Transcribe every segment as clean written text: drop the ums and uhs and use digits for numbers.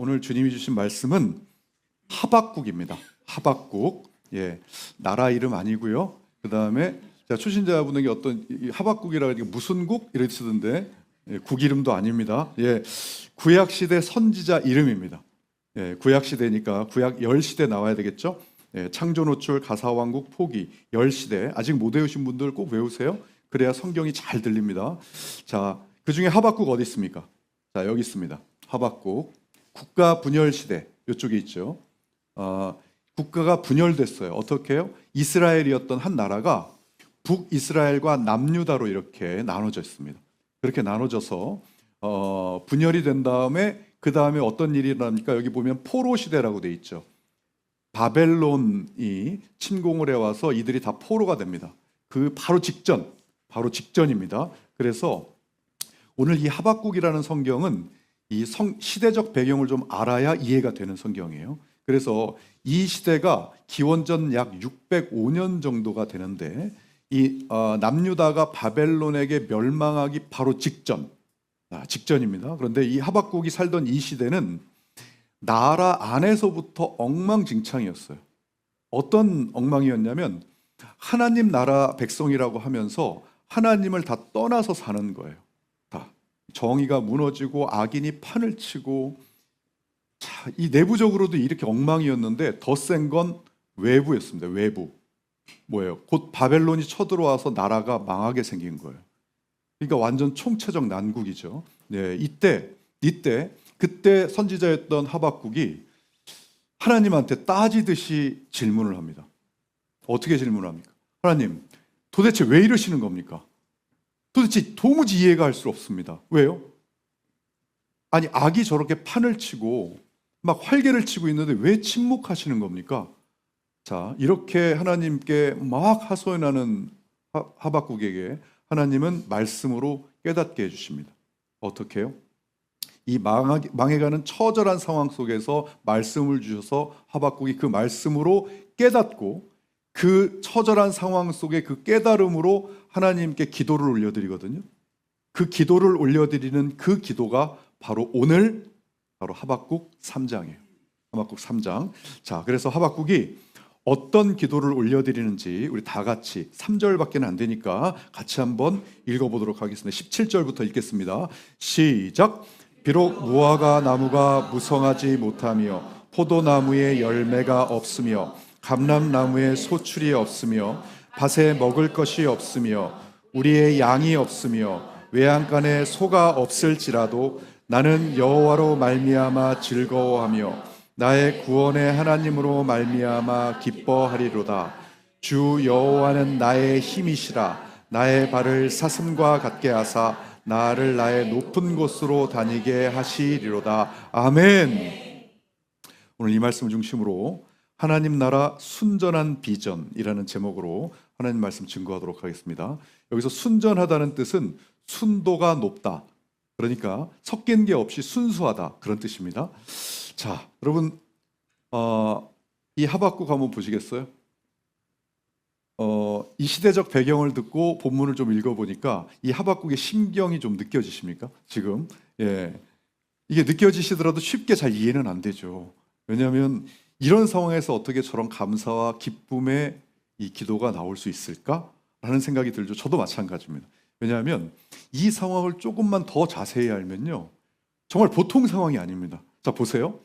오늘 주님이 주신 말씀은 하박국입니다. 하박국. 나라 이름 아니고요. 그다음에 초신자분에게 어떤 하박국이라 이게 무슨 국 이렇게 쓰던데 국 이름도 아닙니다. 구약 시대 선지자 이름입니다. 구약 시대니까 구약 열시대 나와야 되겠죠. 창조 노출 가사왕국 포기 열시대 아직 못 외우신 분들 꼭 외우세요. 그래야 성경이 잘 들립니다. 자, 그 중에 하박국 어디 있습니까? 자, 여기 있습니다. 하박국 국가 분열 시대 이쪽에 있죠. 국가가 분열됐어요. 어떻게 해요? 이스라엘이었던 한 나라가 북이스라엘과 남유다로 이렇게 나눠져 있습니다. 그렇게 나눠져서 분열이 된 다음에 그 다음에 어떤 일이 일어납니까? 여기 보면 포로 시대라고 돼 있죠. 바벨론이 침공을 해와서 이들이 다 포로가 됩니다. 그 바로 직전입니다. 그래서 오늘 이 하박국이라는 성경은 이 시대적 배경을 좀 알아야 이해가 되는 성경이에요. 그래서 이 시대가 기원전 약 605년 정도가 되는데 이 남유다가 바벨론에게 멸망하기 바로 직전입니다. 그런데 이 하박국이 살던 이 시대는 나라 안에서부터 엉망진창이었어요. 어떤 엉망이었냐면 하나님 나라 백성이라고 하면서 하나님을 다 떠나서 사는 거예요. 다 정의가 무너지고 악인이 판을 치고, 이 내부적으로도 이렇게 엉망이었는데 더 센 건 외부였습니다. 외부. 뭐예요? 곧 바벨론이 쳐들어와서 나라가 망하게 생긴 거예요. 그러니까 완전 총체적 난국이죠. 그때 선지자였던 하박국이 하나님한테 따지듯이 질문을 합니다. 어떻게 질문합니까? 하나님, 도대체 왜 이러시는 겁니까? 도대체 도무지 이해가 할 수 없습니다. 왜요? 아니, 악이 저렇게 판을 치고 막 활개를 치고 있는데 왜 침묵하시는 겁니까? 자, 이렇게 하나님께 막 하소연하는 하박국에게 하나님은 말씀으로 깨닫게 해주십니다. 어떻게 해요? 이 망해가는 처절한 상황 속에서 말씀을 주셔서 하박국이 그 말씀으로 깨닫고 그 처절한 상황 속에 그 깨달음으로 하나님께 기도를 올려드리거든요. 그 기도를 올려드리는 그 기도가 바로 오늘 바로 하박국 3장이에요. 하박국 3장. 자, 그래서 하박국이 어떤 기도를 올려드리는지 우리 다 같이 3절밖에 안 되니까 같이 한번 읽어보도록 하겠습니다. 17절부터 읽겠습니다. 시작. 비록 무화과 나무가 무성하지 못하며 포도나무에 열매가 없으며 감람나무에 소출이 없으며 밭에 먹을 것이 없으며 우리의 양이 없으며 외양간에 소가 없을지라도 나는 여호와로 말미암아 즐거워하며 나의 구원의 하나님으로 말미암아 기뻐하리로다. 주 여호와는 나의 힘이시라. 나의 발을 사슴과 같게 하사 나를 나의 높은 곳으로 다니게 하시리로다. 아멘. 오늘 이 말씀을 중심으로 하나님 나라 순전한 비전이라는 제목으로 하나님 말씀 증거하도록 하겠습니다. 여기서 순전하다는 뜻은 순도가 높다, 그러니까 섞인 게 없이 순수하다, 그런 뜻입니다. 자, 여러분, 이 하박국 한번 보시겠어요? 이 시대적 배경을 듣고 본문을 좀 읽어보니까 이 하박국의 심경이 좀 느껴지십니까? 지금 이게 느껴지시더라도 쉽게 잘 이해는 안 되죠. 왜냐하면 이런 상황에서 어떻게 저런 감사와 기쁨의 이 기도가 나올 수 있을까라는 생각이 들죠. 저도 마찬가지입니다. 왜냐하면 이 상황을 조금만 더 자세히 알면요, 정말 보통 상황이 아닙니다. 자, 보세요.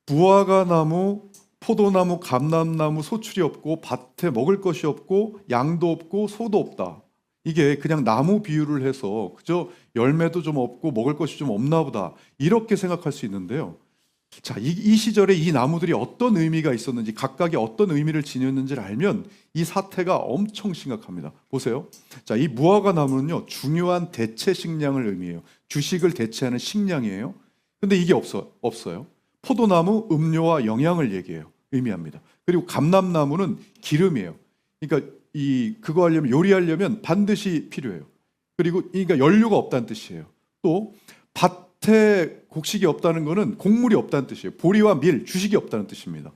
무화과 나무, 포도나무, 감람나무 소출이 없고 밭에 먹을 것이 없고 양도 없고 소도 없다. 이게 그냥 나무 비유를 해서 그저 열매도 좀 없고 먹을 것이 좀 없나 보다, 이렇게 생각할 수 있는데요. 자, 이 시절에 이 나무들이 어떤 의미가 있었는지, 각각이 어떤 의미를 지녔는지를 알면 이 사태가 엄청 심각합니다. 보세요. 자, 이 무화과 나무는요, 중요한 대체 식량을 의미해요. 주식을 대체하는 식량이에요. 근데 이게 없어요. 포도나무, 음료와 영양을 의미합니다. 그리고 감람나무는 기름이에요. 그러니까 그거 하려면, 요리하려면 반드시 필요해요. 그리고 그러니까 연료가 없다는 뜻이에요. 또 밭에 곡식이 없다는 것은 곡물이 없다는 뜻이에요. 보리와 밀, 주식이 없다는 뜻입니다.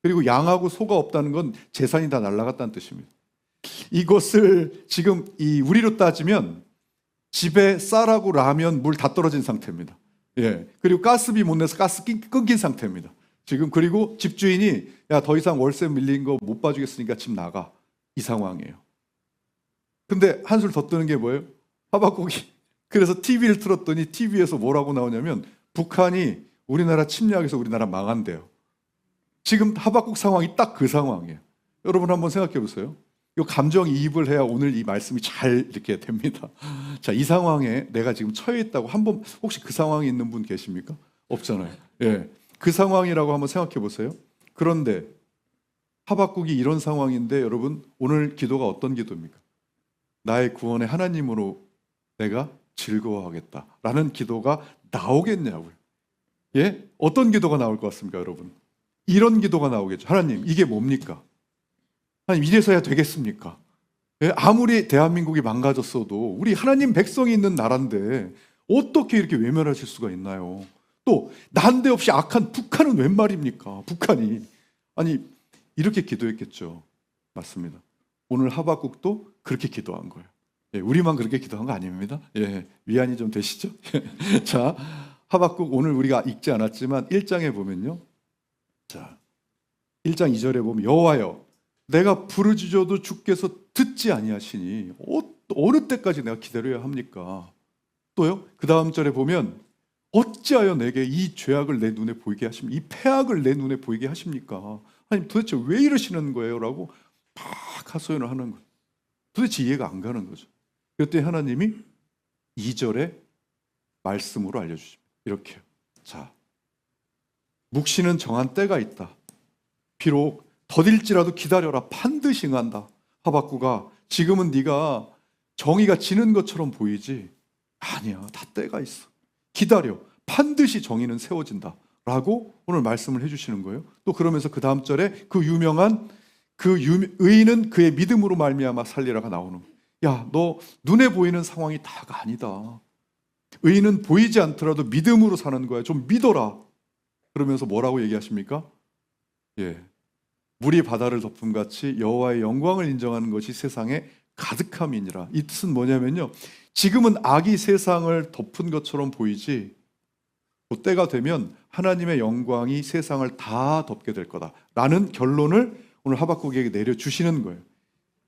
그리고 양하고 소가 없다는 건 재산이 다 날아갔다는 뜻입니다. 이것을 지금 우리로 따지면 집에 쌀하고 라면, 물 다 떨어진 상태입니다. 예. 그리고 가스비 못 내서 가스 끊긴 상태입니다. 지금. 그리고 집주인이 야, 더 이상 월세 밀린 거 못 봐주겠으니까 집 나가. 이 상황이에요. 근데 한술 더 뜨는 게 뭐예요? 하박국이 그래서 TV를 틀었더니 TV에서 뭐라고 나오냐면 북한이 우리나라 침략해서 우리나라 망한대요. 지금 하박국 상황이 딱 그 상황이에요. 여러분 한번 생각해 보세요. 이 감정이입을 해야 오늘 이 말씀이 잘 이렇게 됩니다. 자, 이 상황에 내가 지금 처해 있다고 한번 혹시 그 상황에 있는 분 계십니까? 없잖아요. 예, 그 상황이라고 한번 생각해 보세요. 그런데 하박국이 이런 상황인데 여러분 오늘 기도가 어떤 기도입니까? 나의 구원의 하나님으로 내가 즐거워하겠다라는 기도가 나오겠냐고요. 예? 어떤 기도가 나올 것 같습니까, 여러분? 이런 기도가 나오겠죠. 하나님, 이게 뭡니까? 하나님, 이래서야 되겠습니까? 예? 아무리 대한민국이 망가졌어도 우리 하나님 백성이 있는 나라인데 어떻게 이렇게 외면하실 수가 있나요? 또 난데없이 악한 북한은 웬 말입니까? 북한이. 아니, 이렇게 기도했겠죠. 맞습니다. 오늘 하박국도 그렇게 기도한 거예요. 예, 우리만 그렇게 기도한 거 아닙니다. 예, 위안이 좀 되시죠? 자, 하박국 오늘 우리가 읽지 않았지만 1장에 보면요. 자, 1장 2절에 보면 여호와여 내가 부르짖어도 주께서 듣지 아니하시니 어느 때까지 내가 기다려야 합니까? 또요. 그 다음 절에 보면 어찌하여 내게 이 죄악을 내 눈에 보이게 하십니까? 이 패악을 내 눈에 보이게 하십니까? 하나님 도대체 왜 이러시는 거예요? 라고 막 하소연을 하는 거예요. 도대체 이해가 안 가는 거죠. 그랬더니 하나님이 2절에 말씀으로 알려주십니다. 이렇게요. 자, 묵시는 정한 때가 있다. 비록 더딜지라도 기다려라. 반드시 응한다. 하박국아, 지금은 네가 정의가 지는 것처럼 보이지? 아니야, 다 때가 있어. 기다려. 반드시 정의는 세워진다. 라고 오늘 말씀을 해주시는 거예요. 또 그러면서 그 다음 절에 그 유명한 의인은 그의 믿음으로 말미암아 살리라가 나오는 거예요. 야, 너 눈에 보이는 상황이 다가 아니다. 의인은 보이지 않더라도 믿음으로 사는 거야. 좀 믿어라. 그러면서 뭐라고 얘기하십니까? 예, 물이 바다를 덮음같이 여호와의 영광을 인정하는 것이 세상에 가득함이니라. 이 뜻은 뭐냐면요, 지금은 악이 세상을 덮은 것처럼 보이지 그 때가 되면 하나님의 영광이 세상을 다 덮게 될 거다라는 결론을 오늘 하박국에게 내려주시는 거예요.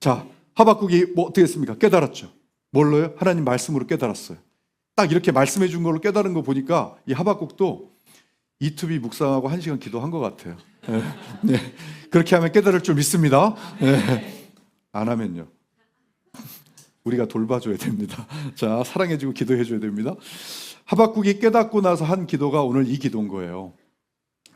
자, 하박국이 뭐 어떻게 했습니까? 깨달았죠. 뭘로요? 하나님 말씀으로 깨달았어요. 딱 이렇게 말씀해 준 걸로 깨달은 거 보니까 이 하박국도 E2B 묵상하고 1시간 기도한 것 같아요. 네. 그렇게 하면 깨달을 줄 믿습니다. 네. 안 하면요, 우리가 돌봐줘야 됩니다. 자, 사랑해주고 기도해줘야 됩니다. 하박국이 깨닫고 나서 한 기도가 오늘 이 기도인 거예요.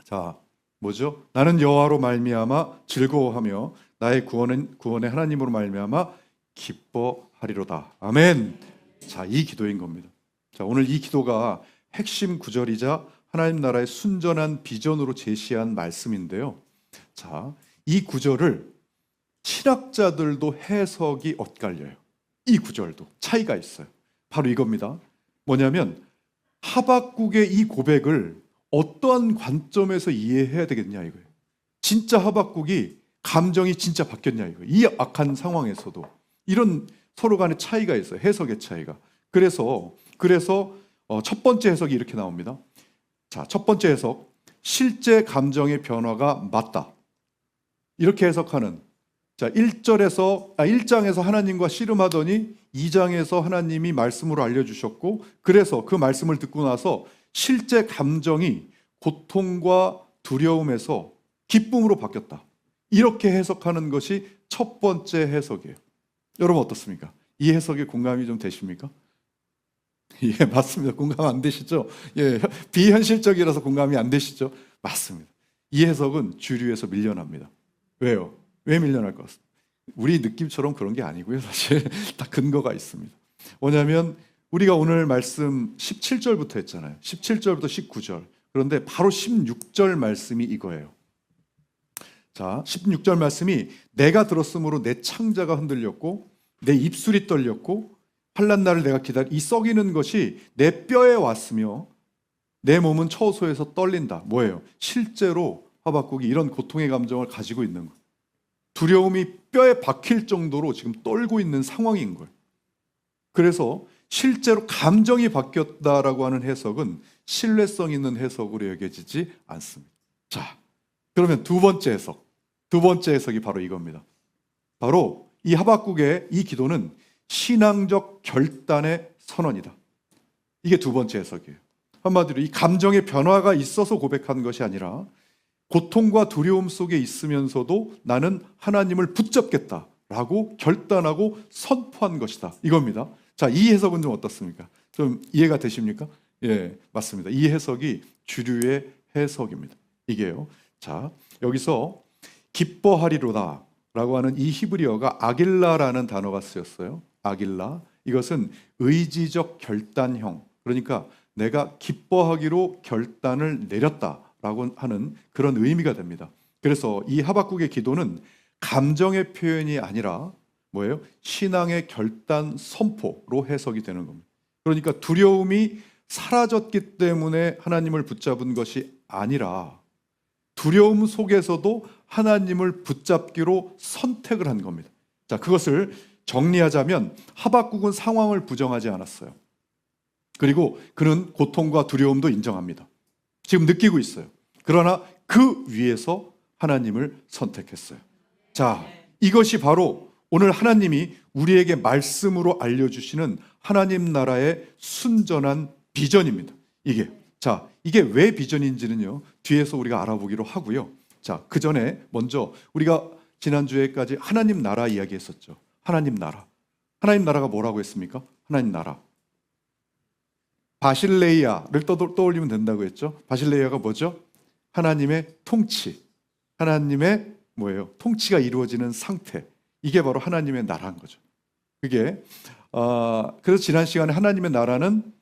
자, 뭐죠? 나는 여호와로 말미암아 즐거워하며 나의 구원의 하나님으로 말미암아 기뻐하리로다. 아멘. 자, 이 기도인 겁니다. 자, 오늘 이 기도가 핵심 구절이자 하나님 나라의 순전한 비전으로 제시한 말씀인데요. 자, 이 구절을 신학자들도 해석이 엇갈려요. 이 구절도 차이가 있어요. 바로 이겁니다. 뭐냐면 하박국의 이 고백을 어떠한 관점에서 이해해야 되겠냐 이거예요. 진짜 하박국이 감정이 진짜 바뀌었냐 이거예요. 이 악한 상황에서도 이런 서로 간의 차이가 있어요. 해석의 차이가. 그래서 첫 번째 해석이 이렇게 나옵니다. 자, 첫 번째 해석, 실제 감정의 변화가 맞다. 이렇게 해석하는, 자, 1장에서 하나님과 씨름하더니 2장에서 하나님이 말씀으로 알려주셨고, 그래서 그 말씀을 듣고 나서 실제 감정이 고통과 두려움에서 기쁨으로 바뀌었다. 이렇게 해석하는 것이 첫 번째 해석이에요. 여러분 어떻습니까? 이 해석에 공감이 좀 되십니까? 예, 맞습니다. 공감 안 되시죠? 예, 비현실적이라서 공감이 안 되시죠? 맞습니다. 이 해석은 주류에서 밀려납니다. 왜요? 왜 밀려날 것 같습니다? 우리 느낌처럼 그런 게 아니고요. 사실 다 근거가 있습니다. 뭐냐면 우리가 오늘 말씀 17절부터 했잖아요. 17절부터 19절. 그런데 바로 16절 말씀이 이거예요. 자, 16절 말씀이 내가 들었으므로 내 창자가 흔들렸고 내 입술이 떨렸고 환난 날을 내가 이 썩이는 것이 내 뼈에 왔으며 내 몸은 처소에서 떨린다. 뭐예요? 실제로 하박국이 이런 고통의 감정을 가지고 있는 거예요. 두려움이 뼈에 박힐 정도로 지금 떨고 있는 상황인 거예요. 그래서 실제로 감정이 바뀌었다라고 하는 해석은 신뢰성 있는 해석으로 여겨지지 않습니다. 자, 그러면 두 번째 해석이 바로 이겁니다. 바로 이 하박국의 이 기도는 신앙적 결단의 선언이다. 이게 두 번째 해석이에요. 한마디로 이 감정의 변화가 있어서 고백한 것이 아니라 고통과 두려움 속에 있으면서도 나는 하나님을 붙잡겠다라고 결단하고 선포한 것이다. 이겁니다. 자, 이 해석은 좀 어떻습니까? 좀 이해가 되십니까? 예, 맞습니다. 이 해석이 주류의 해석입니다. 이게요. 자, 여기서 기뻐하리로다 라고 하는 이 히브리어가 아길라라는 단어가 쓰였어요. 아길라. 이것은 의지적 결단형. 그러니까 내가 기뻐하기로 결단을 내렸다라고 하는 그런 의미가 됩니다. 그래서 이 하박국의 기도는 감정의 표현이 아니라 뭐예요? 신앙의 결단 선포로 해석이 되는 겁니다. 그러니까 두려움이 사라졌기 때문에 하나님을 붙잡은 것이 아니라 두려움 속에서도 하나님을 붙잡기로 선택을 한 겁니다. 자, 그것을 정리하자면 하박국은 상황을 부정하지 않았어요. 그리고 그는 고통과 두려움도 인정합니다. 지금 느끼고 있어요. 그러나 그 위에서 하나님을 선택했어요. 자, 이것이 바로 오늘 하나님이 우리에게 말씀으로 알려주시는 하나님 나라의 순전한 비전입니다. 이게 왜 비전인지는요, 뒤에서 우리가 알아보기로 하고요. 자, 그 전에 먼저 우리가 지난주에까지 하나님 나라 이야기했었죠. 하나님 나라가 뭐라고 했습니까? 하나님 나라. 바실레이아를 떠올리면 된다고 했죠. 바실레이아가 뭐죠? 하나님의 통치. 하나님의 뭐예요? 통치가 이루어지는 상태. 이게 바로 하나님의 나라인 거죠. 그래서 지난 시간에 하나님의 나라는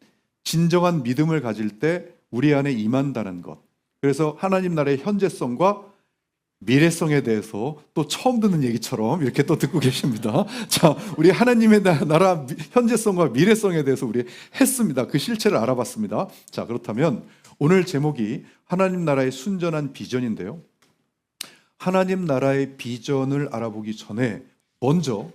진정한 믿음을 가질 때 우리 안에 임한다는 것. 그래서 하나님 나라의 현재성과 미래성에 대해서 또 처음 듣는 얘기처럼 이렇게 또 듣고 계십니다. 자, 우리 하나님의 나라 현재성과 미래성에 대해서 우리 했습니다. 그 실체를 알아봤습니다. 자, 그렇다면 오늘 제목이 하나님 나라의 순전한 비전인데요. 하나님 나라의 비전을 알아보기 전에 먼저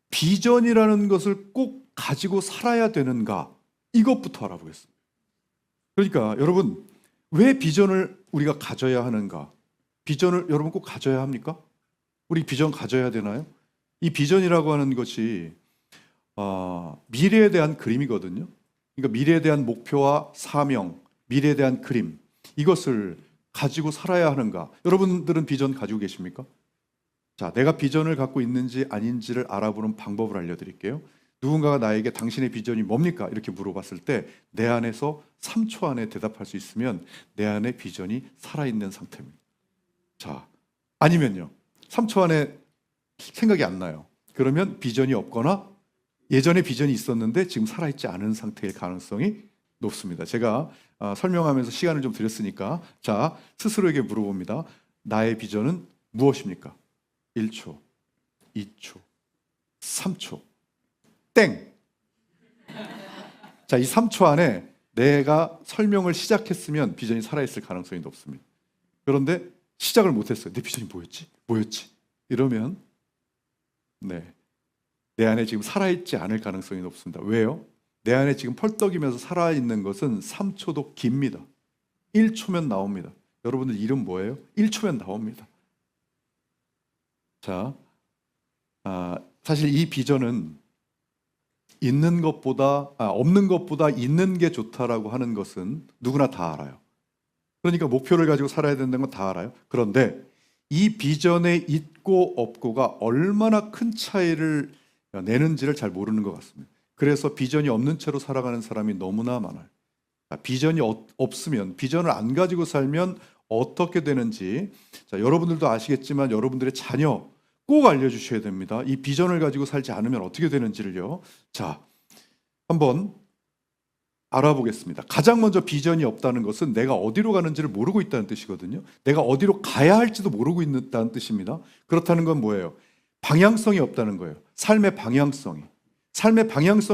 비전이라는 것을 꼭 가지고 살아야 되는가, 이것부터 알아보겠습니다. 그러니까 여러분, 왜 비전을 우리가 가져야 하는가? 비전을 여러분 꼭 가져야 합니까? 우리 비전 가져야 되나요? 이 비전이라고 하는 것이 미래에 대한 그림이거든요. 그러니까 미래에 대한 목표와 사명, 미래에 대한 그림, 이것을 가지고 살아야 하는가? 여러분들은 비전 가지고 계십니까? 자, 내가 비전을 갖고 있는지 아닌지를 알아보는 방법을 알려드릴게요. 누군가가 나에게 당신의 비전이 뭡니까? 이렇게 물어봤을 때 내 안에서 3초 안에 대답할 수 있으면 내 안에 비전이 살아있는 상태입니다. 자, 아니면요, 3초 안에 생각이 안 나요. 그러면 비전이 없거나 예전에 비전이 있었는데 지금 살아있지 않은 상태일 가능성이 높습니다. 제가 설명하면서 시간을 좀 드렸으니까, 자, 스스로에게 물어봅니다. 나의 비전은 무엇입니까? 1초, 2초, 3초, 땡! 자, 이 3초 안에 내가 설명을 시작했으면 비전이 살아있을 가능성이 높습니다. 그런데 시작을 못했어요. 내 비전이 뭐였지? 이러면 내 안에 지금 살아있지 않을 가능성이 높습니다. 왜요? 내 안에 지금 펄떡이면서 살아있는 것은 3초도 깁니다. 1초면 나옵니다. 여러분들 이름 뭐예요? 1초면 나옵니다. 자, 사실 이 비전은 없는 것보다 있는 게 좋다라고 하는 것은 누구나 다 알아요. 그러니까 목표를 가지고 살아야 된다는 건 다 알아요. 그런데 이 비전의 있고 없고가 얼마나 큰 차이를 내는지를 잘 모르는 것 같습니다. 그래서 비전이 없는 채로 살아가는 사람이 너무나 많아요. 비전이 없으면, 비전을 안 가지고 살면 어떻게 되는지, 자, 여러분들도 아시겠지만 여러분들의 자녀 꼭 알려주셔야 됩니다. 이 비전을 가지고 살지 않으면 어떻게 되는지를요. 자, 한번 알아보겠습니다. 가장 먼저 비전이 없다는 것은 내가 어디로 가는지를 모르고 있다는 뜻이거든요. 내가 어디로 가야 할지도 모르고 있다는 뜻입니다. 그렇다는 건 뭐예요? 방향성이 없다는 거예요. 삶의 방향성이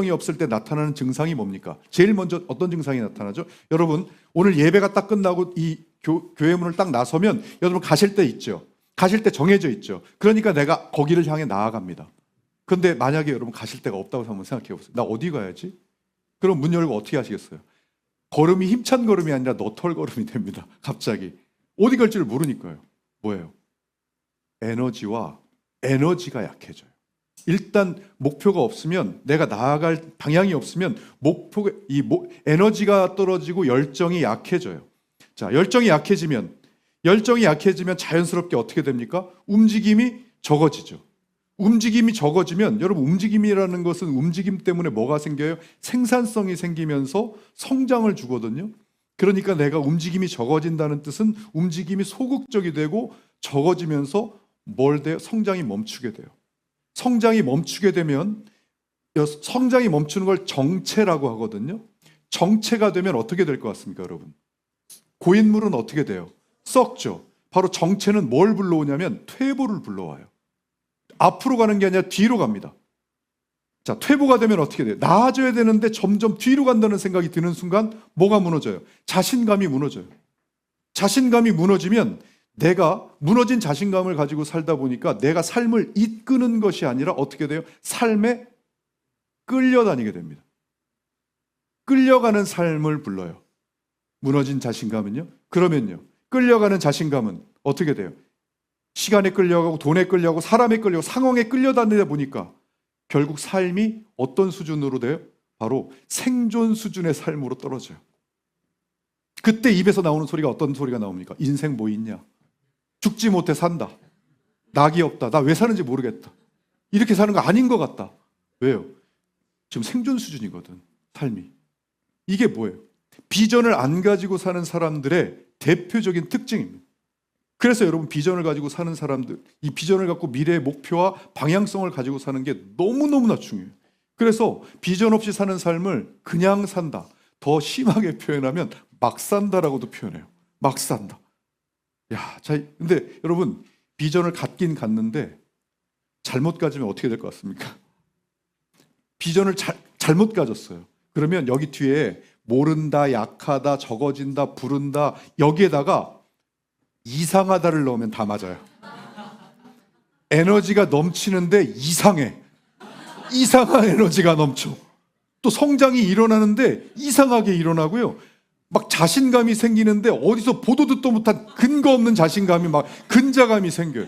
없을 때 나타나는 증상이 뭡니까? 제일 먼저 어떤 증상이 나타나죠? 여러분, 오늘 예배가 딱 끝나고 이 교회 문을 딱 나서면 여러분 가실 때 있죠. 가실 때 정해져 있죠. 그러니까 내가 거기를 향해 나아갑니다. 그런데 만약에 여러분 가실 데가 없다고 한번 생각해 보세요. 나 어디 가야지? 그럼 문 열고 어떻게 하시겠어요? 걸음이 힘찬 걸음이 아니라 너털 걸음이 됩니다. 갑자기. 어디 갈지를 모르니까요. 뭐예요? 에너지가 약해져요. 일단 목표가 없으면, 내가 나아갈 방향이 없으면 에너지가 떨어지고 열정이 약해져요. 자, 열정이 약해지면 자연스럽게 어떻게 됩니까? 움직임이 적어지죠. 움직임이 적어지면, 여러분, 움직임이라는 것은 움직임 때문에 뭐가 생겨요? 생산성이 생기면서 성장을 주거든요. 그러니까 내가 움직임이 적어진다는 뜻은 움직임이 소극적이 되고 적어지면서 뭘 돼요? 성장이 멈추게 돼요. 성장이 멈추게 되면, 성장이 멈추는 걸 정체라고 하거든요. 정체가 되면 어떻게 될 것 같습니까, 여러분? 고인물은 어떻게 돼요? 썩죠. 바로 정체는 뭘 불러오냐면 퇴보를 불러와요. 앞으로 가는 게 아니라 뒤로 갑니다. 자, 퇴보가 되면 어떻게 돼요? 나아져야 되는데 점점 뒤로 간다는 생각이 드는 순간 뭐가 무너져요? 자신감이 무너져요. 자신감이 무너지면, 내가 무너진 자신감을 가지고 살다 보니까 내가 삶을 이끄는 것이 아니라 어떻게 돼요? 삶에 끌려다니게 됩니다. 끌려가는 삶을 불러요. 무너진 자신감은요? 그러면요, 끌려가는 자신감은 어떻게 돼요? 시간에 끌려가고 돈에 끌려가고 사람에 끌려가고 상황에 끌려다니다 보니까 결국 삶이 어떤 수준으로 돼요? 바로 생존 수준의 삶으로 떨어져요. 그때 입에서 나오는 소리가 어떤 소리가 나옵니까? 인생 뭐 있냐? 죽지 못해 산다. 낙이 없다. 나 왜 사는지 모르겠다. 이렇게 사는 거 아닌 것 같다. 왜요? 지금 생존 수준이거든, 삶이. 이게 뭐예요? 비전을 안 가지고 사는 사람들의 대표적인 특징입니다. 그래서 여러분, 비전을 가지고 사는 사람들, 이 비전을 갖고 미래의 목표와 방향성을 가지고 사는 게 너무너무나 중요해요. 그래서 비전 없이 사는 삶을 그냥 산다, 더 심하게 표현하면 막 산다라고도 표현해요. 막 산다. 야, 자, 근데 여러분, 비전을 갖긴 갖는데 잘못 가지면 어떻게 될 것 같습니까? 비전을 잘못 가졌어요. 그러면 여기 뒤에 모른다, 약하다, 적어진다, 부른다, 여기에다가 이상하다를 넣으면 다 맞아요. 에너지가 넘치는데 이상해. 이상한 에너지가 넘쳐. 또 성장이 일어나는데 이상하게 일어나고요. 막 자신감이 생기는데 어디서 보도 듣도 못한 근거 없는 자신감이, 막 근자감이 생겨요.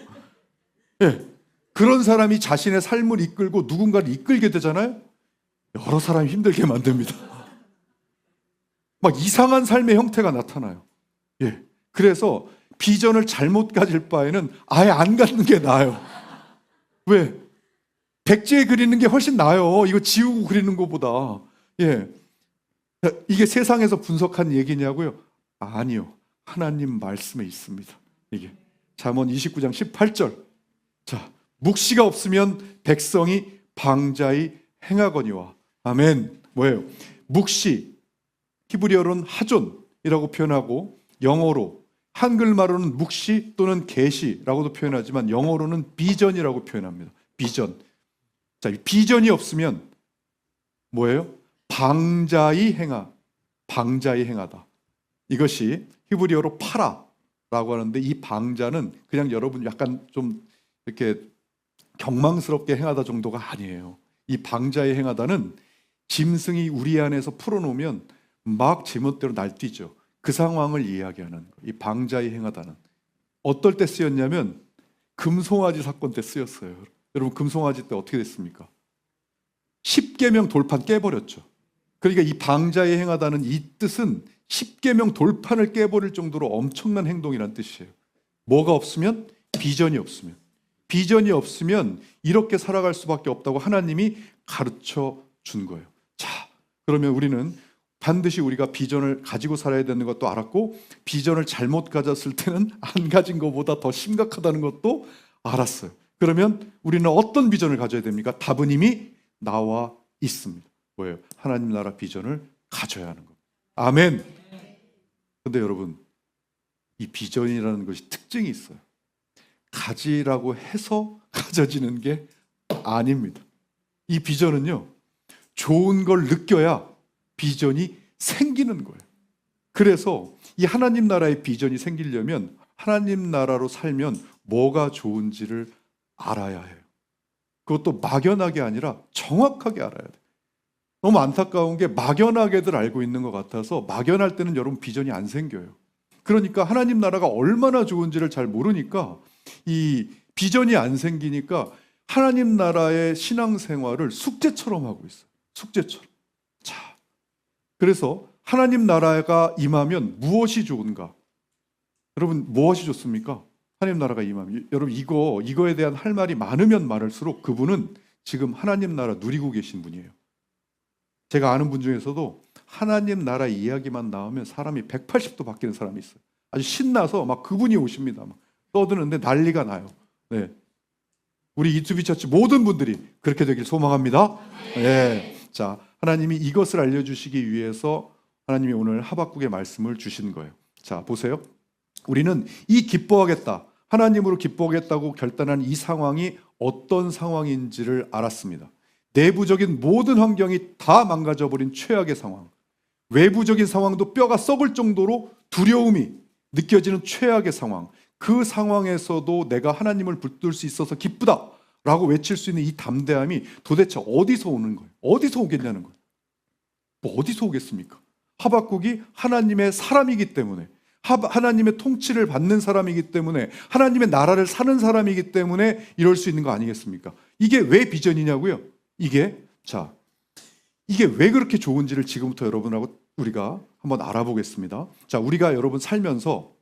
예. 그런 사람이 자신의 삶을 이끌고 누군가를 이끌게 되잖아요. 여러 사람이 힘들게 만듭니다. 막 이상한 삶의 형태가 나타나요. 예. 그래서 비전을 잘못 가질 바에는 아예 안 갖는 게 나아요. 왜? 백지에 그리는 게 훨씬 나아요. 이거 지우고 그리는 것보다. 예. 이게 세상에서 분석한 얘기냐고요? 아니요. 하나님 말씀에 있습니다. 이게 잠언 29장 18절. 자, 묵시가 없으면 백성이 방자히 행하거니와. 아멘. 뭐예요? 묵시, 히브리어로는 하존이라고 표현하고, 영어로, 한글말로는 묵시 또는 계시라고도 표현하지만 영어로는 비전이라고 표현합니다. 비전. 자, 비전이 없으면 뭐예요? 방자히 행하다. 이것이 히브리어로 파라라고 하는데, 이 방자는 그냥 여러분 약간 좀 이렇게 경망스럽게 행하다 정도가 아니에요. 이 방자히 행하다는 짐승이 우리 안에서 풀어놓으면 막 제멋대로 날뛰죠. 그 상황을 이야기하는 거. 이 방자히 행하다는 어떨 때 쓰였냐면 금송아지 사건 때 쓰였어요. 여러분, 금송아지 때 어떻게 됐습니까? 10계명 돌판 깨버렸죠. 그러니까 이 방자히 행하다는 이 뜻은 10계명 돌판을 깨버릴 정도로 엄청난 행동이란 뜻이에요. 뭐가 없으면? 비전이 없으면. 비전이 없으면 이렇게 살아갈 수밖에 없다고 하나님이 가르쳐 준 거예요. 자, 그러면 우리는 반드시 우리가 비전을 가지고 살아야 되는 것도 알았고, 비전을 잘못 가졌을 때는 안 가진 것보다 더 심각하다는 것도 알았어요. 그러면 우리는 어떤 비전을 가져야 됩니까? 답은 이미 나와 있습니다. 뭐예요? 하나님 나라 비전을 가져야 하는 겁니다. 아멘. 근데 여러분, 이 비전이라는 것이 특징이 있어요. 가지라고 해서 가져지는 게 아닙니다. 이 비전은요, 좋은 걸 느껴야 비전이 생기는 거예요. 그래서 이 하나님 나라의 비전이 생기려면 하나님 나라로 살면 뭐가 좋은지를 알아야 해요. 그것도 막연하게 아니라 정확하게 알아야 돼요. 너무 안타까운 게 막연하게들 알고 있는 것 같아서 막연할 때는 여러분 비전이 안 생겨요. 그러니까 하나님 나라가 얼마나 좋은지를 잘 모르니까 이 비전이 안 생기니까 하나님 나라의 신앙생활을 숙제처럼 하고 있어요. 숙제처럼. 자, 그래서 하나님 나라가 임하면 무엇이 좋은가? 여러분 무엇이 좋습니까? 하나님 나라가 임하면 여러분 이거에 대한 할 말이 많으면 많을수록 그분은 지금 하나님 나라 누리고 계신 분이에요. 제가 아는 분 중에서도 하나님 나라 이야기만 나오면 사람이 180도 바뀌는 사람이 있어요. 아주 신나서 막 그분이 오십니다. 막 떠드는데 난리가 나요. 네. 우리 이투비 처치 모든 분들이 그렇게 되길 소망합니다. 네. 자, 하나님이 이것을 알려주시기 위해서 하나님이 오늘 하박국의 말씀을 주신 거예요. 자, 보세요. 우리는 이 기뻐하겠다, 하나님으로 기뻐하겠다고 결단한 이 상황이 어떤 상황인지를 알았습니다. 내부적인 모든 환경이 다 망가져버린 최악의 상황, 외부적인 상황도 뼈가 썩을 정도로 두려움이 느껴지는 최악의 상황, 그 상황에서도 내가 하나님을 붙들 수 있어서 기쁘다라고 외칠 수 있는 이 담대함이 도대체 어디서 오는 거예요? 어디서 오겠냐는 거예요. 뭐 어디서 오겠습니까? 하박국이 하나님의 사람이기 때문에, 하나님의 통치를 받는 사람이기 때문에, 하나님의 나라를 사는 사람이기 때문에 이럴 수 있는 거 아니겠습니까? 이게 왜 비전이냐고요? 이게 왜 그렇게 좋은지를 지금부터 여러분하고 우리가 한번 알아보겠습니다. 자, 우리가 여러분 살면서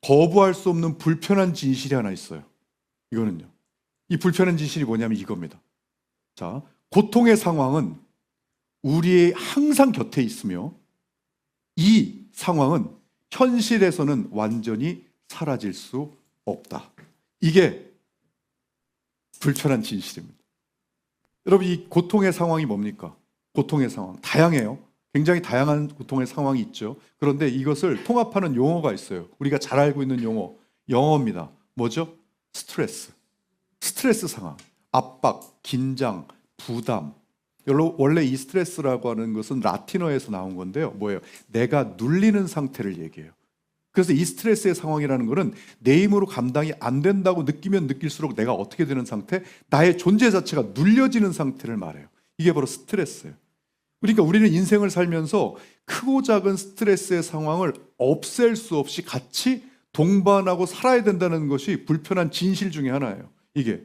거부할 수 없는 불편한 진실이 하나 있어요. 이거는요. 이 불편한 진실이 뭐냐면 이겁니다. 자, 고통의 상황은 우리의 항상 곁에 있으며 이 상황은 현실에서는 완전히 사라질 수 없다. 이게 불편한 진실입니다. 여러분, 이 고통의 상황이 뭡니까? 고통의 상황 다양해요. 굉장히 다양한 고통의 상황이 있죠. 그런데 이것을 통합하는 용어가 있어요. 우리가 잘 알고 있는 용어, 영어입니다. 뭐죠? 스트레스 상황, 압박, 긴장, 부담. 원래 이 스트레스라고 하는 것은 라틴어에서 나온 건데요. 뭐예요? 내가 눌리는 상태를 얘기해요. 그래서 이 스트레스의 상황이라는 것은 내 힘으로 감당이 안 된다고 느끼면 느낄수록 내가 어떻게 되는 상태? 나의 존재 자체가 눌려지는 상태를 말해요. 이게 바로 스트레스예요. 그러니까 우리는 인생을 살면서 크고 작은 스트레스의 상황을 없앨 수 없이 같이 동반하고 살아야 된다는 것이 불편한 진실 중에 하나예요. 이게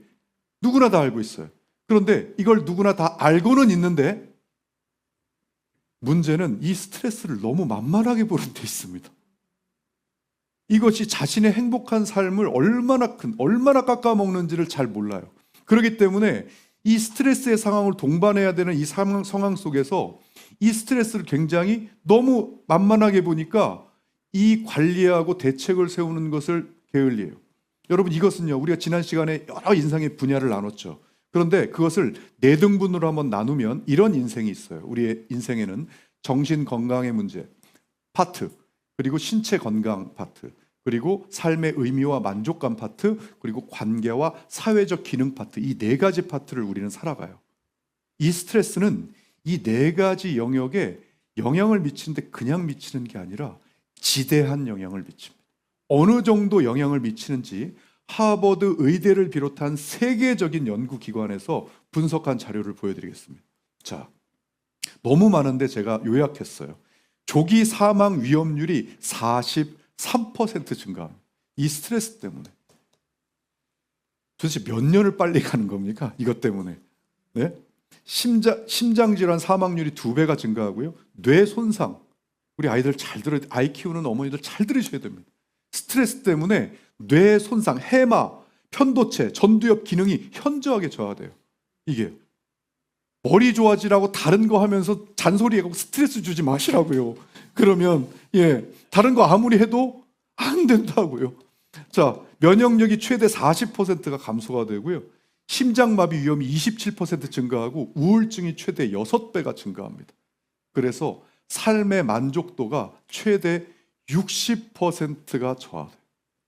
누구나 다 알고 있어요. 그런데 이걸 누구나 다 알고는 있는데 문제는 이 스트레스를 너무 만만하게 보는 데 있습니다. 이것이 자신의 행복한 삶을 얼마나 깎아먹는지를 잘 몰라요. 그렇기 때문에 이 스트레스의 상황을 동반해야 되는 이 상황 속에서 이 스트레스를 굉장히 너무 만만하게 보니까 이 관리하고 대책을 세우는 것을 게을리해요. 여러분, 이것은요, 우리가 지난 시간에 여러 인생의 분야를 나눴죠. 그런데 그것을 4등분으로 한번 나누면 이런 인생이 있어요. 우리의 인생에는 정신 건강의 문제 파트, 그리고 신체 건강 파트, 그리고 삶의 의미와 만족감 파트, 그리고 관계와 사회적 기능 파트, 이 4가지 파트를 우리는 살아가요. 이 스트레스는 이 4가지 영역에 영향을 미치는데 그냥 미치는 게 아니라 지대한 영향을 미칩니다. 어느 정도 영향을 미치는지 하버드 의대를 비롯한 세계적인 연구기관에서 분석한 자료를 보여드리겠습니다. 자, 너무 많은데 제가 요약했어요. 조기 사망 위험률이 43% 증가합니다. 이 스트레스 때문에. 도대체 몇 년을 빨리 가는 겁니까? 이것 때문에. 네? 심장질환 사망률이 2배가 증가하고요. 뇌 손상. 우리 아이들 아이 키우는 어머니들 잘 들으셔야 됩니다. 스트레스 때문에 뇌 손상, 해마, 편도체, 전두엽 기능이 현저하게 저하돼요. 이게 머리 좋아지라고 다른 거 하면서 잔소리하고 스트레스 주지 마시라고요. 그러면 다른 거 아무리 해도 안 된다고요. 자, 면역력이 최대 40%가 감소가 되고요. 심장마비 위험이 27% 증가하고 우울증이 최대 6배가 증가합니다. 그래서 삶의 만족도가 최대 60%가 저하돼요.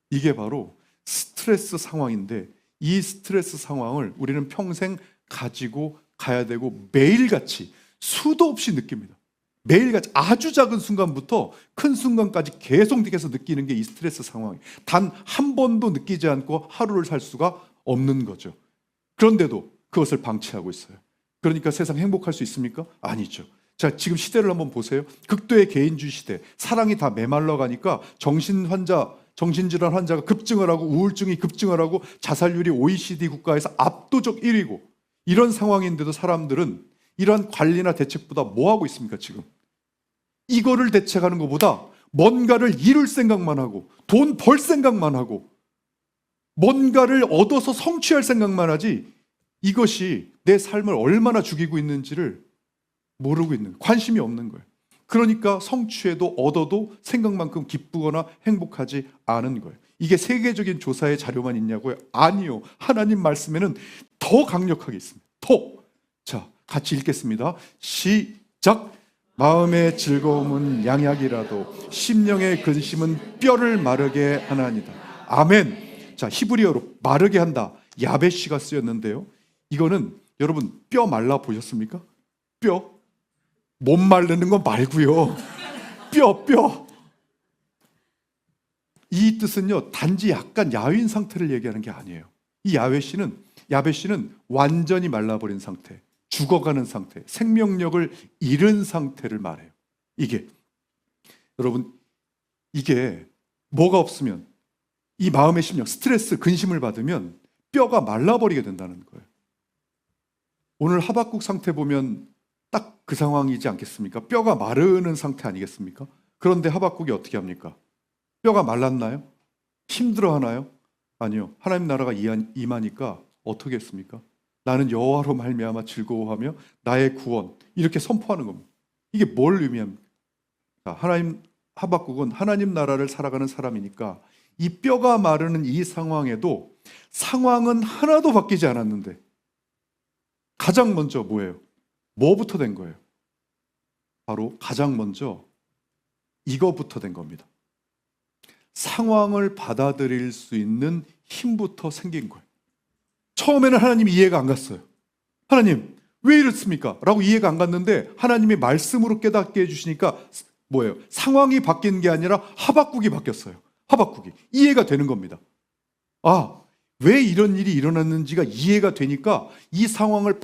이게 바로 스트레스 상황인데 이 스트레스 상황을 우리는 평생 가지고 가야 되고 매일같이 수도 없이 느낍니다. 매일같이 아주 작은 순간부터 큰 순간까지 계속해서 느끼는 게 이 스트레스 상황이에요. 단 한 번도 느끼지 않고 하루를 살 수가 없는 거죠. 그런데도 그것을 방치하고 있어요. 그러니까 세상 행복할 수 있습니까? 아니죠. 자, 지금 시대를 한번 보세요. 극도의 개인주의 시대, 사랑이 다 메말라 가니까 정신질환 환자가 급증을 하고 우울증이 급증을 하고 자살률이 OECD 국가에서 압도적 1위고, 이런 상황인데도 사람들은 이런 관리나 대책보다 뭐 하고 있습니까? 지금 이거를 대책하는 것보다 뭔가를 이룰 생각만 하고 돈 벌 생각만 하고 뭔가를 얻어서 성취할 생각만 하지, 이것이 내 삶을 얼마나 죽이고 있는지를 모르고 있는, 관심이 없는 거예요. 그러니까 성취해도 얻어도 생각만큼 기쁘거나 행복하지 않은 거예요. 이게 세계적인 조사의 자료만 있냐고요? 아니요. 하나님 말씀에는 더 강력하게 있습니다. 더. 자, 같이 읽겠습니다. 시작. 마음의 즐거움은 양약이라도 심령의 근심은 뼈를 마르게 하나니다. 아멘. 자, 히브리어로 마르게 한다, 야베시가 쓰였는데요. 이거는 여러분 뼈 말라 보셨습니까? 뼈? 못 마르는 거 말고요. 뼈. 이 뜻은요, 단지 약간 야윈 상태를 얘기하는 게 아니에요. 이 야베시는 완전히 말라버린 상태, 죽어가는 상태, 생명력을 잃은 상태를 말해요. 여러분, 이게 뭐가 없으면, 이 마음의 심령, 스트레스, 근심을 받으면 뼈가 말라버리게 된다는 거예요. 오늘 하박국 상태 보면 딱 그 상황이지 않겠습니까? 뼈가 마르는 상태 아니겠습니까? 그런데 하박국이 어떻게 합니까? 뼈가 말랐나요? 힘들어하나요? 아니요. 하나님 나라가 임하니까 어떻게 했습니까? 나는 여호와로 말미암아 즐거워하며 나의 구원, 이렇게 선포하는 겁니다. 이게 뭘 의미합니까? 하박국은 하나님 나라를 살아가는 사람이니까 이 뼈가 마르는 이 상황에도 상황은 하나도 바뀌지 않았는데 가장 먼저 뭐예요? 뭐부터 된 거예요? 바로 가장 먼저 이거부터 된 겁니다. 상황을 받아들일 수 있는 힘부터 생긴 거예요. 처음에는 하나님이 이해가 안 갔어요. 하나님 왜 이렇습니까? 라고 이해가 안 갔는데 하나님이 말씀으로 깨닫게 해주시니까 뭐예요? 상황이 바뀐 게 아니라 하박국이 바뀌었어요. 하박국이 이해가 되는 겁니다. 왜 이런 일이 일어났는지가 이해가 되니까 이 상황을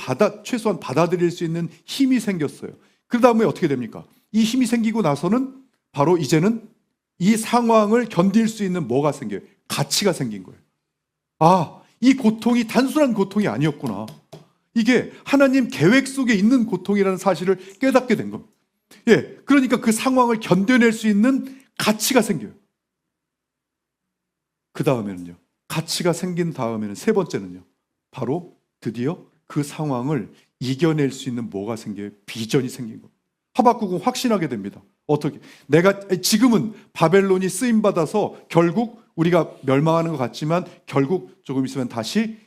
최소한 받아들일 수 있는 힘이 생겼어요. 그 다음에 어떻게 됩니까? 이 힘이 생기고 나서는 바로 이제는 이 상황을 견딜 수 있는 뭐가 생겨요? 가치가 생긴 거예요. 이 고통이 단순한 고통이 아니었구나. 이게 하나님 계획 속에 있는 고통이라는 사실을 깨닫게 된 겁니다. 그러니까 그 상황을 견뎌낼 수 있는 가치가 생겨요. 그 다음에는요, 가치가 생긴 다음에는 세 번째는요, 바로 드디어 그 상황을 이겨낼 수 있는 뭐가 생겨요? 비전이 생긴 거예요. 하박국은 확신하게 됩니다. 어떻게? 내가 지금은 바벨론이 쓰임받아서 결국 우리가 멸망하는 것 같지만 결국 조금 있으면 다시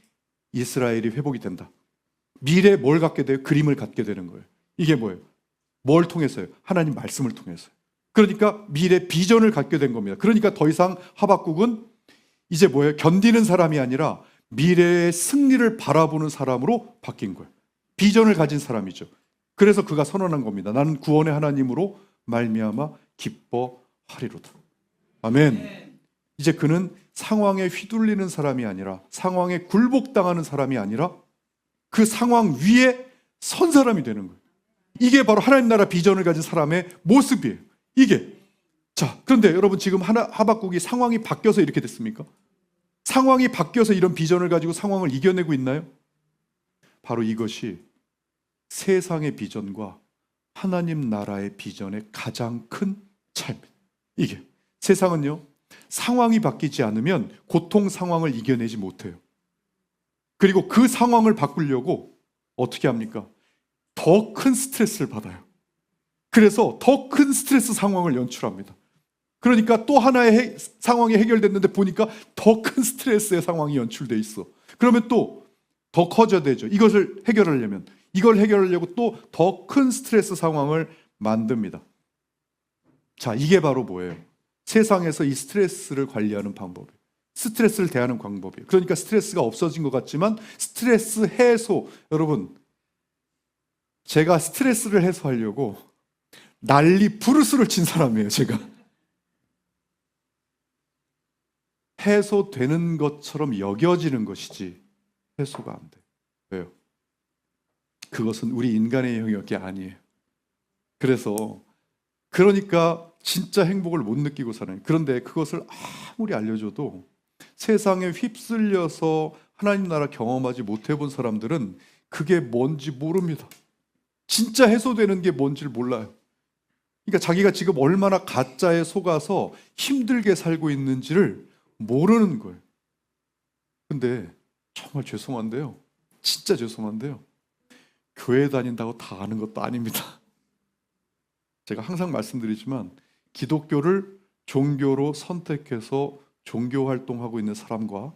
이스라엘이 회복이 된다. 미래에 뭘 갖게 돼요? 그림을 갖게 되는 거예요. 이게 뭐예요? 뭘 통해서요? 하나님 말씀을 통해서요. 그러니까 미래 비전을 갖게 된 겁니다. 그러니까 더 이상 하박국은 이제 뭐예요? 견디는 사람이 아니라 미래의 승리를 바라보는 사람으로 바뀐 거예요. 비전을 가진 사람이죠. 그래서 그가 선언한 겁니다. 나는 구원의 하나님으로 말미암아 기뻐하리로다. 아멘. 이제 그는 상황에 휘둘리는 사람이 아니라, 상황에 굴복당하는 사람이 아니라 그 상황 위에 선 사람이 되는 거예요. 이게 바로 하나님 나라 비전을 가진 사람의 모습이에요. 자, 그런데 여러분 지금 하박국이 상황이 바뀌어서 이렇게 됐습니까? 상황이 바뀌어서 이런 비전을 가지고 상황을 이겨내고 있나요? 바로 이것이 세상의 비전과 하나님 나라의 비전의 가장 큰 차이입니다. 세상은요, 상황이 바뀌지 않으면 고통 상황을 이겨내지 못해요. 그리고 그 상황을 바꾸려고 어떻게 합니까? 더 큰 스트레스를 받아요. 그래서 더 큰 스트레스 상황을 연출합니다. 그러니까 또 하나의 상황이 해결됐는데 보니까 더 큰 스트레스의 상황이 연출돼 있어. 그러면 또 더 커져야 되죠. 이걸 해결하려고 또 더 큰 스트레스 상황을 만듭니다. 자, 이게 바로 뭐예요? 세상에서 이 스트레스를 관리하는 방법이에요. 스트레스를 대하는 방법이에요. 그러니까 스트레스가 없어진 것 같지만 스트레스 해소, 여러분 제가 스트레스를 해소하려고 난리 부르스를 친 사람이에요. 제가 해소되는 것처럼 여겨지는 것이지 해소가 안 돼요. 왜요? 그것은 우리 인간의 영역이 아니에요. 그러니까 진짜 행복을 못 느끼고 살아요. 그런데 그것을 아무리 알려줘도 세상에 휩쓸려서 하나님 나라 경험하지 못해본 사람들은 그게 뭔지 모릅니다. 진짜 해소되는 게 뭔지를 몰라요. 그러니까 자기가 지금 얼마나 가짜에 속아서 힘들게 살고 있는지를 모르는 거예요. 근데 정말 죄송한데요. 진짜 죄송한데요. 교회 다닌다고 다 아는 것도 아닙니다. 제가 항상 말씀드리지만 기독교를 종교로 선택해서 종교 활동하고 있는 사람과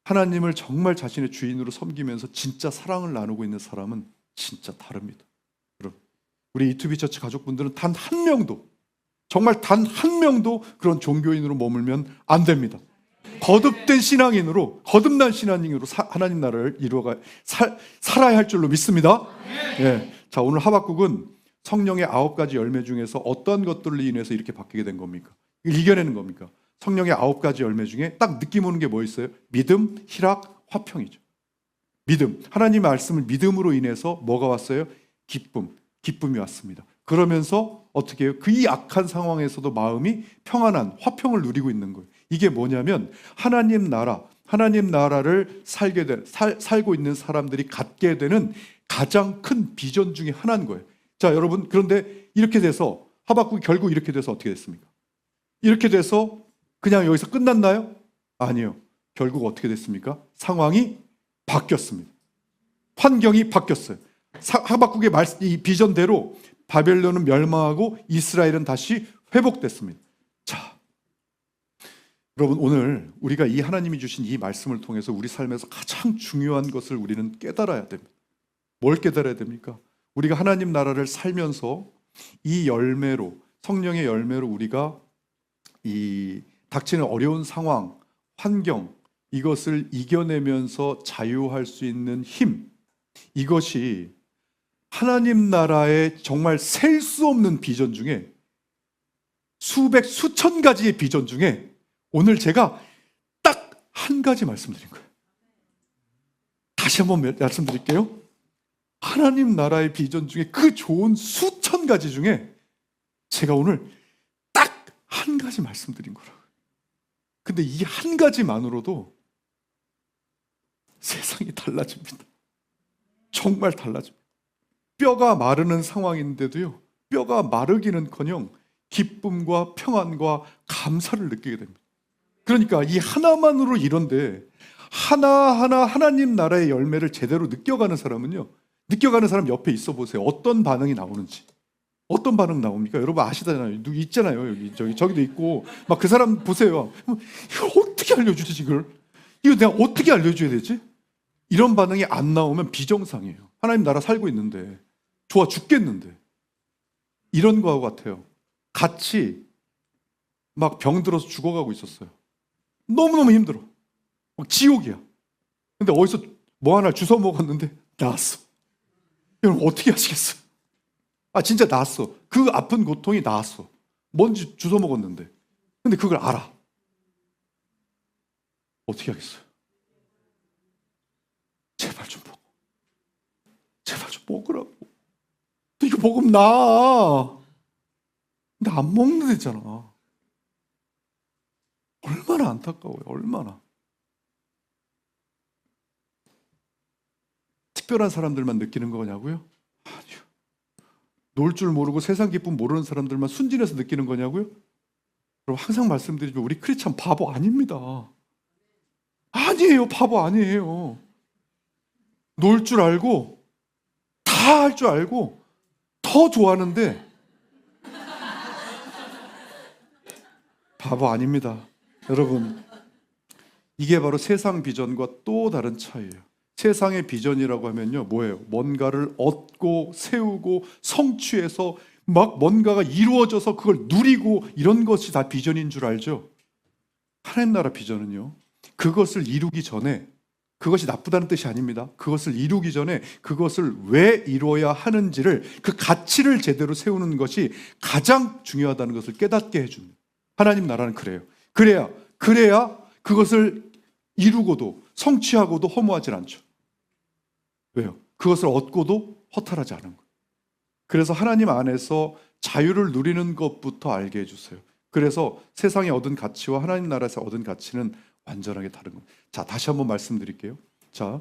하나님을 정말 자신의 주인으로 섬기면서 진짜 사랑을 나누고 있는 사람은 진짜 다릅니다. 여러분, 우리 이투비 처치 가족분들은 단 한 명도, 정말 단 한 명도 그런 종교인으로 머물면 안 됩니다. 거듭된 신앙인으로, 거듭난 신앙인으로 하나님 나라를 살아야 할 줄로 믿습니다. 예. 자, 오늘 하박국은 성령의 9가지 열매 중에서 어떤 것들로 인해서 이렇게 바뀌게 된 겁니까? 이겨내는 겁니까? 성령의 9가지 열매 중에 딱 느낌 오는 게 뭐 있어요? 믿음, 희락, 화평이죠. 믿음, 하나님의 말씀을 믿음으로 인해서 뭐가 왔어요? 기쁨이 왔습니다. 그러면서 어떻게 해요? 그 악한 상황에서도 마음이 평안한 화평을 누리고 있는 거예요. 이게 뭐냐면 하나님 나라를 살고 있는 사람들이 갖게 되는 가장 큰 비전 중에 하나인 거예요. 자, 여러분, 그런데 이렇게 돼서 하박국이 결국 이렇게 돼서 어떻게 됐습니까? 이렇게 돼서 그냥 여기서 끝났나요? 아니요. 결국 어떻게 됐습니까? 상황이 바뀌었습니다. 환경이 바뀌었어요. 하박국의 이 비전대로 바벨론은 멸망하고 이스라엘은 다시 회복됐습니다. 자, 여러분, 오늘 우리가 이 하나님이 주신 이 말씀을 통해서 우리 삶에서 가장 중요한 것을 우리는 깨달아야 됩니다. 뭘 깨달아야 됩니까? 우리가 하나님 나라를 살면서 이 열매로, 성령의 열매로 우리가 이 닥치는 어려운 상황, 환경, 이것을 이겨내면서 자유할 수 있는 힘, 이것이 하나님 나라의 정말 셀 수 없는 비전 중에 수백, 수천 가지의 비전 중에 오늘 제가 딱 한 가지 말씀드린 거예요. 다시 한번 말씀드릴게요. 하나님 나라의 비전 중에 그 좋은 수천 가지 중에 제가 오늘 딱 한 가지 말씀드린 거라고요. 근데 이 한 가지만으로도 세상이 달라집니다. 정말 달라집니다. 뼈가 마르는 상황인데도요, 뼈가 마르기는커녕 기쁨과 평안과 감사를 느끼게 됩니다. 그러니까 이 하나만으로 이런데 하나하나 하나님 나라의 열매를 제대로 느껴가는 사람은요, 느껴가는 사람 옆에 있어 보세요. 어떤 반응이 나오는지. 어떤 반응 나옵니까? 여러분 아시잖아요. 누구 있잖아요. 여기 저기도 있고 막 그 사람 보세요. 이거 어떻게 알려주지 이걸? 이거 내가 어떻게 알려줘야 되지? 이런 반응이 안 나오면 비정상이에요. 하나님 나라 살고 있는데 좋아 죽겠는데 이런 거하고 같아요. 같이 막 병들어서 죽어가고 있었어요. 너무너무 힘들어. 막 지옥이야. 근데 어디서 뭐 하나 주워 먹었는데 나았어. 여러분 어떻게 하시겠어요? 진짜 나았어. 그 아픈 고통이 나았어. 뭔지 주워 먹었는데. 근데 그걸 알아. 어떻게 하겠어요? 제발 좀 먹어. 제발 좀 먹으라고. 너 이거 먹으면 나아. 근데 안 먹는 애잖아. 얼마나 안타까워요. 얼마나. 특별한 사람들만 느끼는 거냐고요? 아니요. 놀 줄 모르고 세상 기쁨 모르는 사람들만 순진해서 느끼는 거냐고요? 여러분 항상 말씀드리지만 우리 크리스찬 바보 아닙니다. 아니에요. 바보 아니에요. 놀 줄 알고 다 할 줄 알고 더 좋아하는데 바보 아닙니다. 여러분 이게 바로 세상 비전과 또 다른 차이예요. 세상의 비전이라고 하면요 뭐예요? 뭔가를 얻고 세우고 성취해서 막 뭔가가 이루어져서 그걸 누리고 이런 것이 다 비전인 줄 알죠? 하나님 나라 비전은요 그것을 이루기 전에, 그것이 나쁘다는 뜻이 아닙니다. 그것을 이루기 전에 그것을 왜 이루어야 하는지를, 그 가치를 제대로 세우는 것이 가장 중요하다는 것을 깨닫게 해줍니다. 하나님 나라는 그래요. 그래야 그것을 이루고도 성취하고도 허무하지 않죠. 왜요? 그것을 얻고도 허탈하지 않은 거예요. 그래서 하나님 안에서 자유를 누리는 것부터 알게 해주세요. 그래서 세상에 얻은 가치와 하나님 나라에서 얻은 가치는 완전하게 다른 거예요. 자, 다시 한번 말씀드릴게요. 자,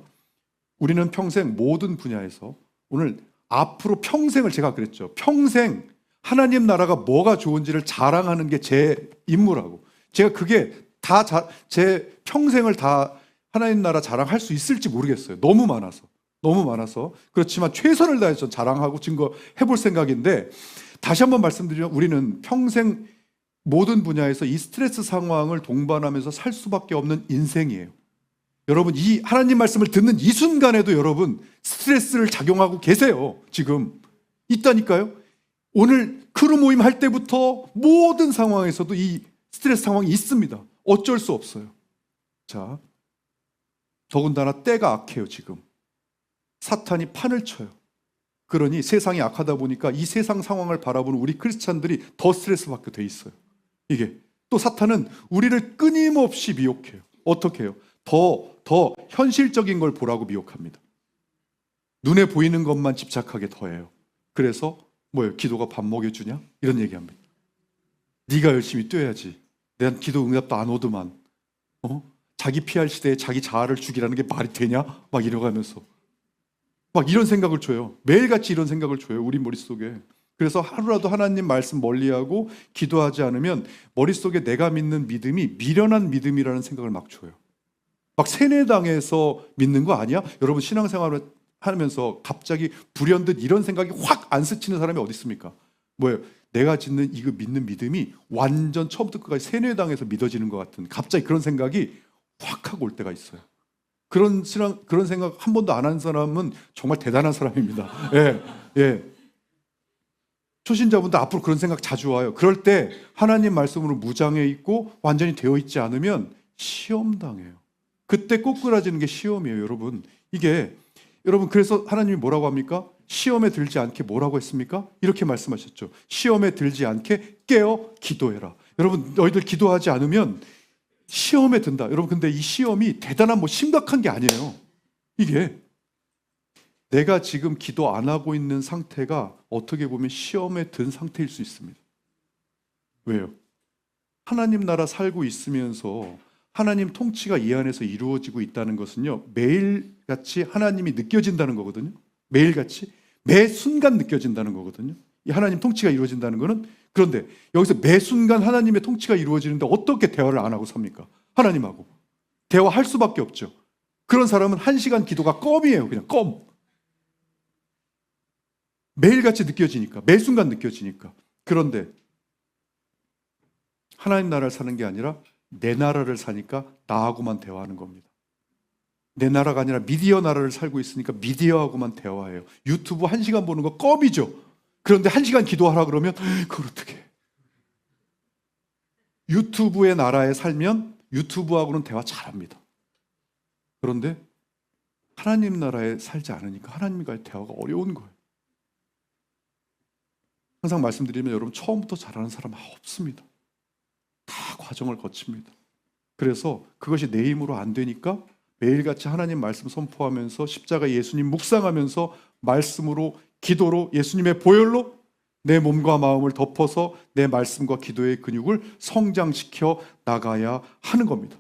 우리는 평생 모든 분야에서 오늘 앞으로 평생을 제가 그랬죠. 평생 하나님 나라가 뭐가 좋은지를 자랑하는 게 제 임무라고. 제가 그게 다 제 평생을 다 하나님 나라 자랑할 수 있을지 모르겠어요. 너무 많아서. 너무 많아서. 그렇지만 최선을 다해서 자랑하고 증거해 볼 생각인데, 다시 한번 말씀드리면 우리는 평생 모든 분야에서 이 스트레스 상황을 동반하면서 살 수밖에 없는 인생이에요. 여러분, 이 하나님 말씀을 듣는 이 순간에도 여러분 스트레스를 작용하고 계세요. 지금 있다니까요. 오늘 크루 모임 할 때부터 모든 상황에서도 이 스트레스 상황이 있습니다. 어쩔 수 없어요. 자, 더군다나 때가 악해요. 지금 사탄이 판을 쳐요. 그러니 세상이 악하다 보니까 이 세상 상황을 바라보는 우리 크리스찬들이 더 스트레스 받게 돼 있어요. 이게 또 사탄은 우리를 끊임없이 미혹해요. 어떻게 해요? 더 현실적인 걸 보라고 미혹합니다. 눈에 보이는 것만 집착하게 더해요. 그래서 뭐예요? 기도가 밥 먹여주냐? 이런 얘기합니다. 네가 열심히 뛰어야지. 난 기도 응답도 안 오더만. 자기 피할 시대에 자기 자아를 죽이라는 게 말이 되냐? 막 이러가면서 막 이런 생각을 줘요. 매일같이 이런 생각을 줘요. 우리 머릿속에. 그래서 하루라도 하나님 말씀 멀리하고 기도하지 않으면 머릿속에 내가 믿는 믿음이 미련한 믿음이라는 생각을 막 줘요. 막 세뇌당해서 믿는 거 아니야? 여러분 신앙생활을 하면서 갑자기 불현듯 이런 생각이 확 안 스치는 사람이 어디 있습니까? 뭐예요? 내가 짓는 이거 믿는 믿음이 완전 처음부터 끝까지 세뇌당해서 믿어지는 것 같은 갑자기 그런 생각이 확 하고 올 때가 있어요. 그런 생각 한 번도 안 한 사람은 정말 대단한 사람입니다. 예, 예. 초신자분들 앞으로 그런 생각 자주 와요. 그럴 때 하나님 말씀으로 무장해 있고 완전히 되어 있지 않으면 시험 당해요. 그때 꼬꾸라지는 게 시험이에요, 여러분. 이게 여러분 그래서 하나님이 뭐라고 합니까? 시험에 들지 않게 뭐라고 했습니까? 이렇게 말씀하셨죠. 시험에 들지 않게 깨어 기도해라. 여러분 너희들 기도하지 않으면 시험에 든다. 여러분 근데 이 시험이 대단한 뭐 심각한 게 아니에요. 이게 내가 지금 기도 안 하고 있는 상태가 어떻게 보면 시험에 든 상태일 수 있습니다. 왜요? 하나님 나라 살고 있으면서 하나님 통치가 이 안에서 이루어지고 있다는 것은요, 매일같이 하나님이 느껴진다는 거거든요. 매일같이 매 순간 느껴진다는 거거든요. 이 하나님 통치가 이루어진다는 거는. 그런데 여기서 매 순간 하나님의 통치가 이루어지는데 어떻게 대화를 안 하고 삽니까? 하나님하고 대화할 수밖에 없죠. 그런 사람은 1시간 기도가 껌이에요. 그냥 껌. 매일같이 느껴지니까, 매 순간 느껴지니까. 그런데 하나님 나라를 사는 게 아니라 내 나라를 사니까 나하고만 대화하는 겁니다. 내 나라가 아니라 미디어 나라를 살고 있으니까 미디어하고만 대화해요. 유튜브 1시간 보는 거 껌이죠. 그런데 1시간 기도하라 그러면 그걸 어떻게 해? 유튜브의 나라에 살면 유튜브하고는 대화 잘합니다. 그런데 하나님 나라에 살지 않으니까 하나님과의 대화가 어려운 거예요. 항상 말씀드리면 여러분 처음부터 잘하는 사람 없습니다. 다 과정을 거칩니다. 그래서 그것이 내 힘으로 안 되니까 매일같이 하나님 말씀 선포하면서 십자가 예수님 묵상하면서 말씀으로 기도로 예수님의 보혈로 내 몸과 마음을 덮어서 내 말씀과 기도의 근육을 성장시켜 나가야 하는 겁니다.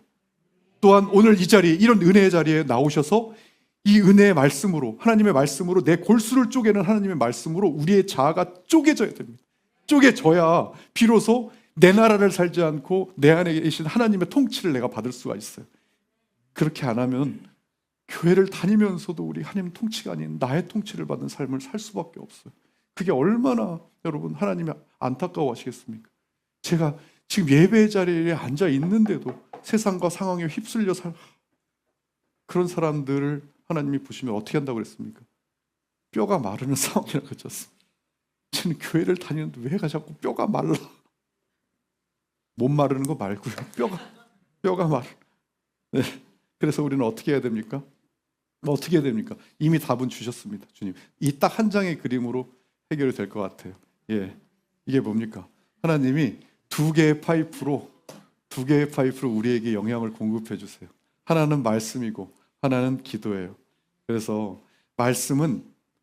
또한 오늘 이 자리에 이런 은혜의 자리에 나오셔서 이 은혜의 말씀으로 하나님의 말씀으로 내 골수를 쪼개는 하나님의 말씀으로 우리의 자아가 쪼개져야 됩니다. 쪼개져야 비로소 내 나라를 살지 않고 내 안에 계신 하나님의 통치를 내가 받을 수가 있어요. 그렇게 안 하면 교회를 다니면서도 우리 하나님 통치가 아닌 나의 통치를 받는 삶을 살 수밖에 없어요. 그게 얼마나 여러분 하나님이 안타까워하시겠습니까? 제가 지금 예배 자리에 앉아 있는데도 세상과 상황에 휩쓸려 그런 사람들을 하나님이 보시면 어떻게 한다고 그랬습니까? 뼈가 마르는 상황이라고 하셨습니다. 저는 교회를 다니는데 왜 자꾸 뼈가 말라? 못 마르는 거 말고요. 뼈가 마르. 네. 그래서 우리는 어떻게 해야 됩니까? 어떻게 해야 됩니까? 이미 답은 주셨습니다, 주님. 이 딱 한 장의 그림으로 해결이 될 것 같아요. 예, 이게 뭡니까? 하나님이 두 개의 파이프로 우리에게 영향을 공급해 주세요. 하나는 말씀이고 하나는 기도예요. 그래서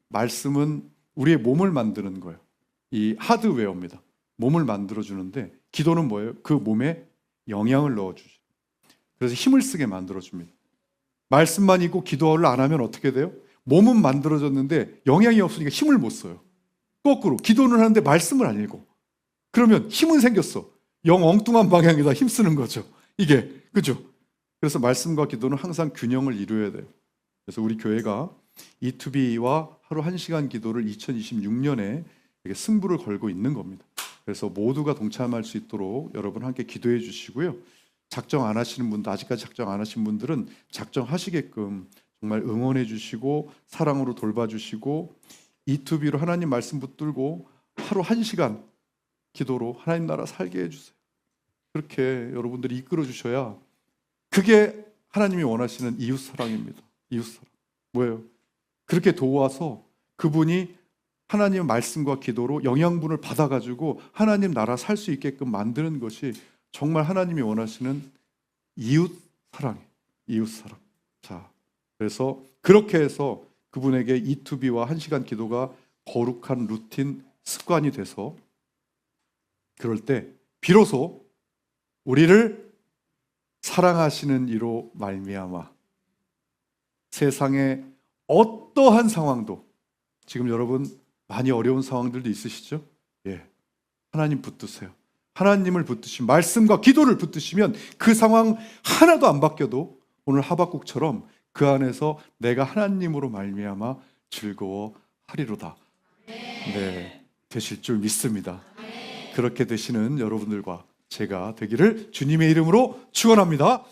말씀은 우리의 몸을 만드는 거예요. 이 하드웨어입니다. 몸을 만들어 주는데 기도는 뭐예요? 그 몸에 영양을 넣어 주죠. 그래서 힘을 쓰게 만들어 줍니다. 말씀만 있고 기도를 안 하면 어떻게 돼요? 몸은 만들어졌는데 영양이 없으니까 힘을 못 써요. 거꾸로 기도는 하는데 말씀을 안 읽고 그러면 힘은 생겼어. 영 엉뚱한 방향에다 힘 쓰는 거죠. 이게 그죠? 그래서 말씀과 기도는 항상 균형을 이루어야 돼요. 그래서 우리 교회가 E2B와 하루 1시간 기도를 2026년에 승부를 걸고 있는 겁니다. 그래서 모두가 동참할 수 있도록 여러분 함께 기도해 주시고요. 작정 안 하시는 분들, 아직까지 작정 안 하신 분들은 작정하시게끔 정말 응원해 주시고 사랑으로 돌봐주시고 E2B로 하나님 말씀 붙들고 하루 1시간 기도로 하나님 나라 살게 해주세요. 그렇게 여러분들이 이끌어 주셔야 그게 하나님이 원하시는 이웃사랑입니다. 이웃사랑. 뭐예요? 그렇게 도와서 그분이 하나님의 말씀과 기도로 영양분을 받아가지고 하나님 나라 살 수 있게끔 만드는 것이 정말 하나님이 원하시는 이웃사랑이에요. 이웃사랑. 자, 그래서 그렇게 해서 그분에게 E2B와 1시간 기도가 거룩한 루틴 습관이 돼서 그럴 때 비로소 우리를 사랑하시는 이로 말미암아 세상의 어떠한 상황도 지금 여러분 많이 어려운 상황들도 있으시죠? 예, 하나님 붙드세요. 하나님을 붙드시면 말씀과 기도를 붙드시면 그 상황 하나도 안 바뀌어도 오늘 하박국처럼 그 안에서 내가 하나님으로 말미암아 즐거워하리로다. 네, 되실 줄 믿습니다. 그렇게 되시는 여러분들과 제가 되기를 주님의 이름으로 축원합니다.